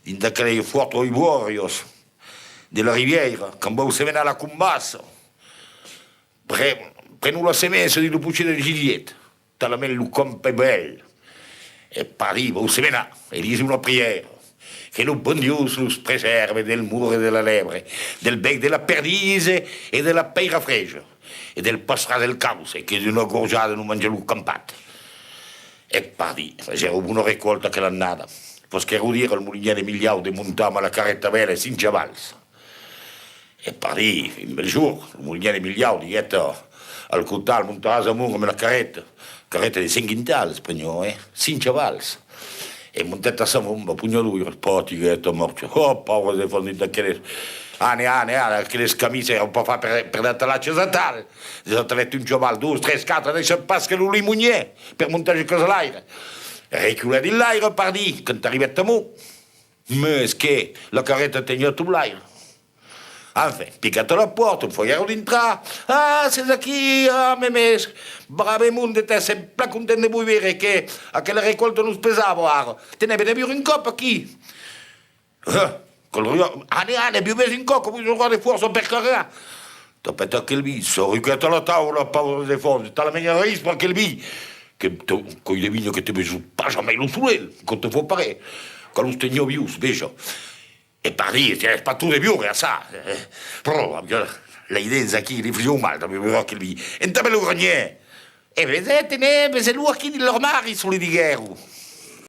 in quelle forti ivoirios della riviera, quando si viene alla combassa, prendo la semenza di Lupucino di Giglietta, te la mette il campo bello, e arriva, si viene, e dice una priera, che lo buon Dio lo preserve del muro e della lepre, del bec della perdise e della peira fresca, e del pastra del cause, che di una gorgiata non mangia lo campato. E parì, c'era una raccolta che l'annata, perché ero dire al muliniere Emiliano di montare la carretta vela e sin cavalsa. E parì, in bel giorno, il muliniere Emiliano di getto al cottal montare a Zamora con la carretta di 5 quintali, spagnolo, sin cavalsa. E montata a Samomba, pugno lui, il poti che è morto. Oh, povero dei fondi da che le scamicie un po' fa per la talaccia statale. Si è letto un giovale, 2, 3 scatole, adesso pasca lui mugne per montare il cosa l'aire. Recula di l'aire, pardi, quando arrivette a mo. Ma che la carretta tenia tutto l'aire. Enfin, piccato la porta, un fogliaro d'entrare. Ah, c'est qui, ah, memes. Brave mondo, te sei più contento di voi vedere che a quella raccolta non spesavo, te ne vedevi in coppa chi? Ne più messo in coppa, poi sono fuori per carriera. Dopo che il viso, richietta la tavola, paura dei fondi, te la meglio rispa che il viso. Che con i vigno che ti messo, pas jamais lo sulle, che ti fa pare, con lo stegno vius, vedo. E parli, ti hai spattuto più che sa. Però, la idea qui, li faccio male, da mi che il viso. E non te me lo rognè. E vedete, se lui a chi di loro mari sulle di guerra.